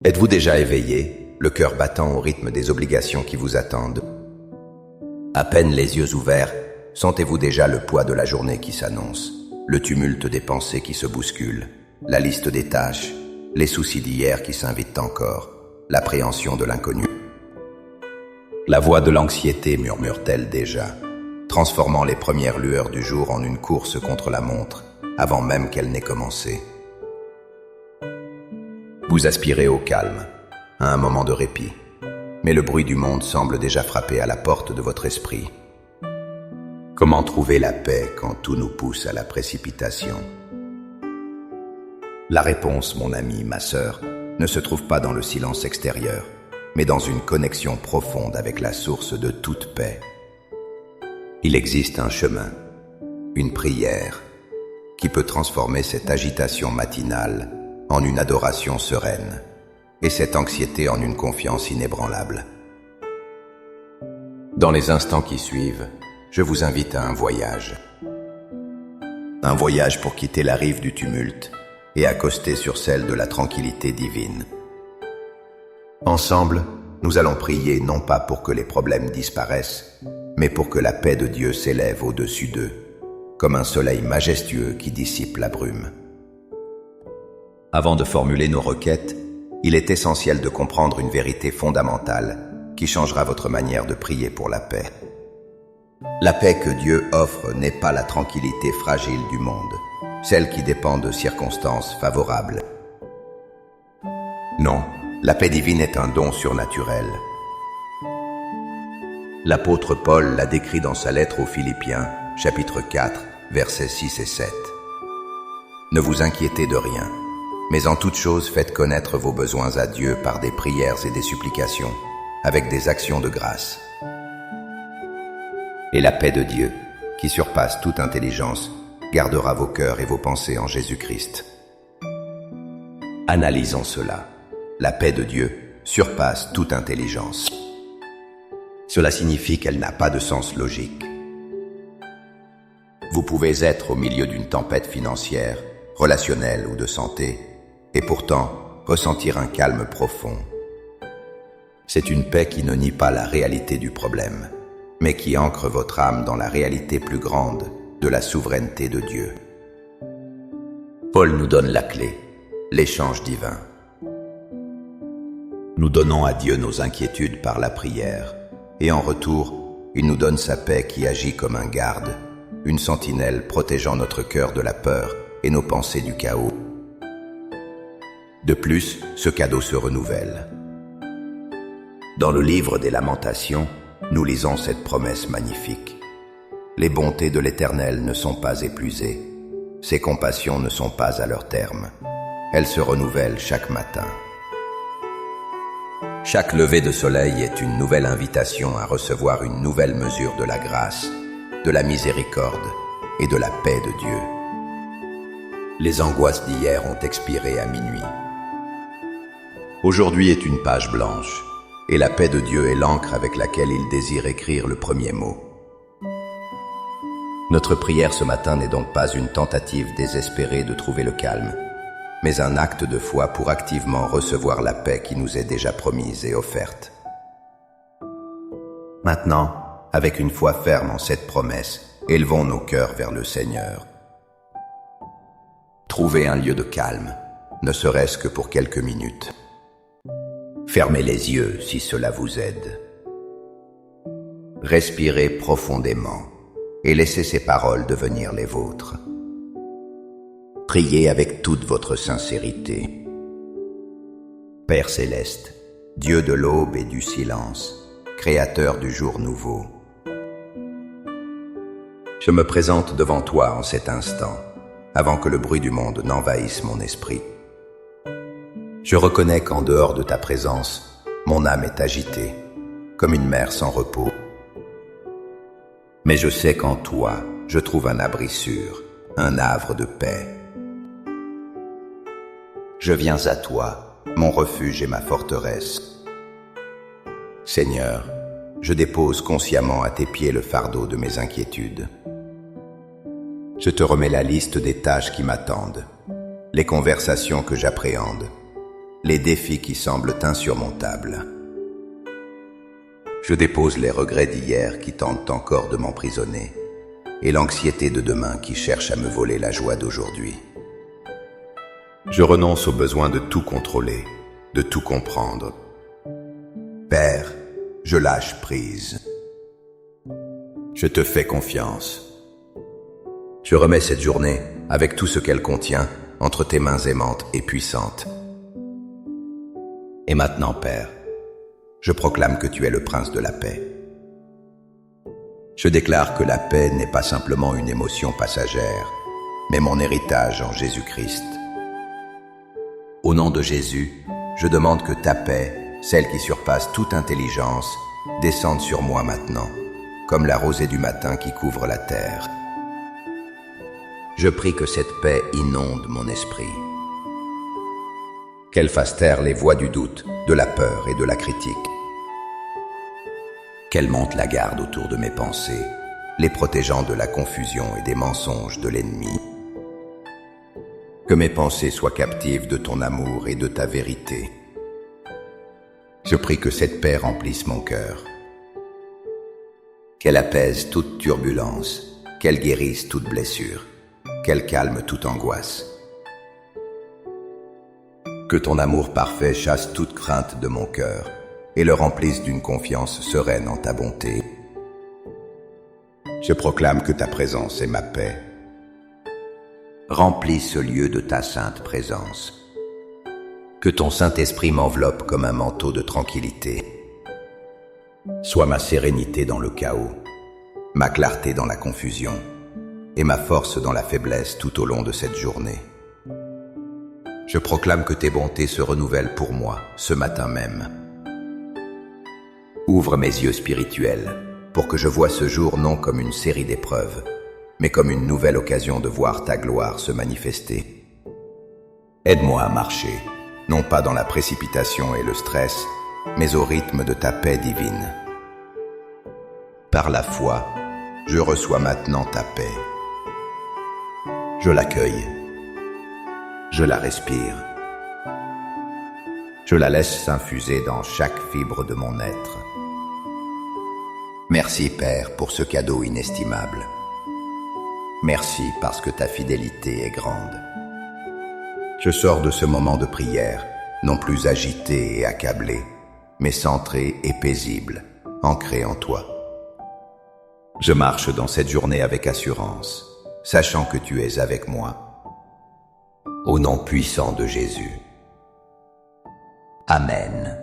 Êtes-vous déjà éveillé, le cœur battant au rythme des obligations qui vous attendent? À peine les yeux ouverts, sentez-vous déjà le poids de la journée qui s'annonce, le tumulte des pensées qui se bousculent, la liste des tâches, les soucis d'hier qui s'invitent encore, l'appréhension de l'inconnu. La voix de l'anxiété murmure-t-elle déjà, transformant les premières lueurs du jour en une course contre la montre, avant même qu'elle n'ait commencé. Vous aspirez au calme, à un moment de répit, mais le bruit du monde semble déjà frapper à la porte de votre esprit. Comment trouver la paix quand tout nous pousse à la précipitation? La réponse, mon ami, ma sœur, ne se trouve pas dans le silence extérieur, mais dans une connexion profonde avec la source de toute paix. Il existe un chemin, une prière, qui peut transformer cette agitation matinale en une adoration sereine, et cette anxiété en une confiance inébranlable. Dans les instants qui suivent, je vous invite à un voyage. Un voyage pour quitter la rive du tumulte et accoster sur celle de la tranquillité divine. Ensemble, nous allons prier non pas pour que les problèmes disparaissent, mais pour que la paix de Dieu s'élève au-dessus d'eux, comme un soleil majestueux qui dissipe la brume. Avant de formuler nos requêtes, il est essentiel de comprendre une vérité fondamentale qui changera votre manière de prier pour la paix. La paix que Dieu offre n'est pas la tranquillité fragile du monde, celle qui dépend de circonstances favorables. Non, la paix divine est un don surnaturel. L'apôtre Paul l'a décrit dans sa lettre aux Philippiens, chapitre 4, versets 6 et 7. Ne vous inquiétez de rien, mais en toute chose faites connaître vos besoins à Dieu par des prières et des supplications, avec des actions de grâce. Et la paix de Dieu, qui surpasse toute intelligence, gardera vos cœurs et vos pensées en Jésus-Christ. Analysons cela. La paix de Dieu surpasse toute intelligence. Cela signifie qu'elle n'a pas de sens logique. Vous pouvez être au milieu d'une tempête financière, relationnelle ou de santé, et pourtant ressentir un calme profond. C'est une paix qui ne nie pas la réalité du problème, mais qui ancre votre âme dans la réalité plus grande de la souveraineté de Dieu. Paul nous donne la clé, l'échange divin. Nous donnons à Dieu nos inquiétudes par la prière, et en retour, il nous donne sa paix qui agit comme un garde, une sentinelle protégeant notre cœur de la peur et nos pensées du chaos. De plus, ce cadeau se renouvelle. Dans le livre des Lamentations, nous lisons cette promesse magnifique. Les bontés de l'Éternel ne sont pas épuisées, ses compassions ne sont pas à leur terme. Elles se renouvellent chaque matin. Chaque lever de soleil est une nouvelle invitation à recevoir une nouvelle mesure de la grâce, de la miséricorde et de la paix de Dieu. Les angoisses d'hier ont expiré à minuit. Aujourd'hui est une page blanche, et la paix de Dieu est l'encre avec laquelle il désire écrire le premier mot. Notre prière ce matin n'est donc pas une tentative désespérée de trouver le calme, mais un acte de foi pour activement recevoir la paix qui nous est déjà promise et offerte. Maintenant, avec une foi ferme en cette promesse, élevons nos cœurs vers le Seigneur. Trouvez un lieu de calme, ne serait-ce que pour quelques minutes. Fermez les yeux si cela vous aide. Respirez profondément et laissez ces paroles devenir les vôtres. Priez avec toute votre sincérité. Père céleste, Dieu de l'aube et du silence, Créateur du jour nouveau, je me présente devant toi en cet instant, avant que le bruit du monde n'envahisse mon esprit. Je reconnais qu'en dehors de ta présence, mon âme est agitée, comme une mer sans repos. Mais je sais qu'en toi, je trouve un abri sûr, un havre de paix. Je viens à toi, mon refuge et ma forteresse. Seigneur, je dépose consciemment à tes pieds le fardeau de mes inquiétudes. Je te remets la liste des tâches qui m'attendent, les conversations que j'appréhende, les défis qui semblent insurmontables. Je dépose les regrets d'hier qui tentent encore de m'emprisonner et l'anxiété de demain qui cherche à me voler la joie d'aujourd'hui. Je renonce au besoin de tout contrôler, de tout comprendre. Père, je lâche prise. Je te fais confiance. Je remets cette journée, avec tout ce qu'elle contient, entre tes mains aimantes et puissantes. Et maintenant, Père, je proclame que tu es le prince de la paix. Je déclare que la paix n'est pas simplement une émotion passagère, mais mon héritage en Jésus-Christ. Au nom de Jésus, je demande que ta paix, celle qui surpasse toute intelligence, descende sur moi maintenant, comme la rosée du matin qui couvre la terre. Je prie que cette paix inonde mon esprit, qu'elle fasse taire les voix du doute, de la peur et de la critique, qu'elle monte la garde autour de mes pensées, les protégeant de la confusion et des mensonges de l'ennemi. Que mes pensées soient captives de ton amour et de ta vérité. Je prie que cette paix remplisse mon cœur, qu'elle apaise toute turbulence, qu'elle guérisse toute blessure, qu'elle calme toute angoisse. Que ton amour parfait chasse toute crainte de mon cœur et le remplisse d'une confiance sereine en ta bonté. Je proclame que ta présence est ma paix. Remplis ce lieu de ta sainte présence. Que ton Saint-Esprit m'enveloppe comme un manteau de tranquillité. Sois ma sérénité dans le chaos, ma clarté dans la confusion et ma force dans la faiblesse tout au long de cette journée. Je proclame que tes bontés se renouvellent pour moi ce matin même. Ouvre mes yeux spirituels pour que je voie ce jour non comme une série d'épreuves, mais comme une nouvelle occasion de voir ta gloire se manifester. Aide-moi à marcher, non pas dans la précipitation et le stress, mais au rythme de ta paix divine. Par la foi, je reçois maintenant ta paix. Je l'accueille. Je la respire. Je la laisse s'infuser dans chaque fibre de mon être. Merci, Père, pour ce cadeau inestimable. Merci parce que ta fidélité est grande. Je sors de ce moment de prière, non plus agité et accablé, mais centré et paisible, ancré en toi. Je marche dans cette journée avec assurance, sachant que tu es avec moi. Au nom puissant de Jésus. Amen.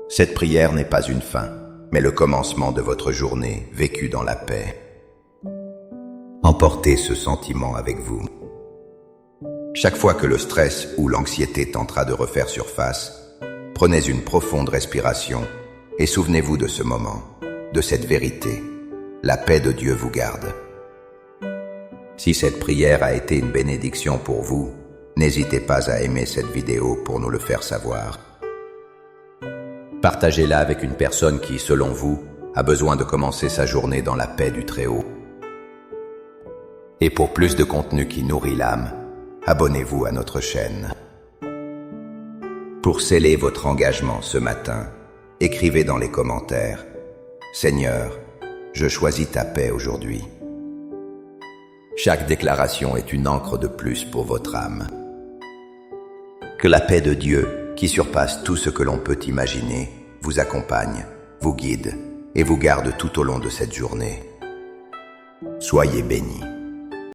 Cette prière n'est pas une fin, mais le commencement de votre journée vécue dans la paix. Emportez ce sentiment avec vous. Chaque fois que le stress ou l'anxiété tentera de refaire surface, prenez une profonde respiration et souvenez-vous de ce moment, de cette vérité. La paix de Dieu vous garde. Si cette prière a été une bénédiction pour vous, n'hésitez pas à aimer cette vidéo pour nous le faire savoir. Partagez-la avec une personne qui, selon vous, a besoin de commencer sa journée dans la paix du Très-Haut. Et pour plus de contenu qui nourrit l'âme, abonnez-vous à notre chaîne. Pour sceller votre engagement ce matin, écrivez dans les commentaires « Seigneur, je choisis ta paix aujourd'hui ». Chaque déclaration est une encre de plus pour votre âme. Que la paix de Dieu, qui surpasse tout ce que l'on peut imaginer, vous accompagne, vous guide et vous garde tout au long de cette journée. Soyez bénis.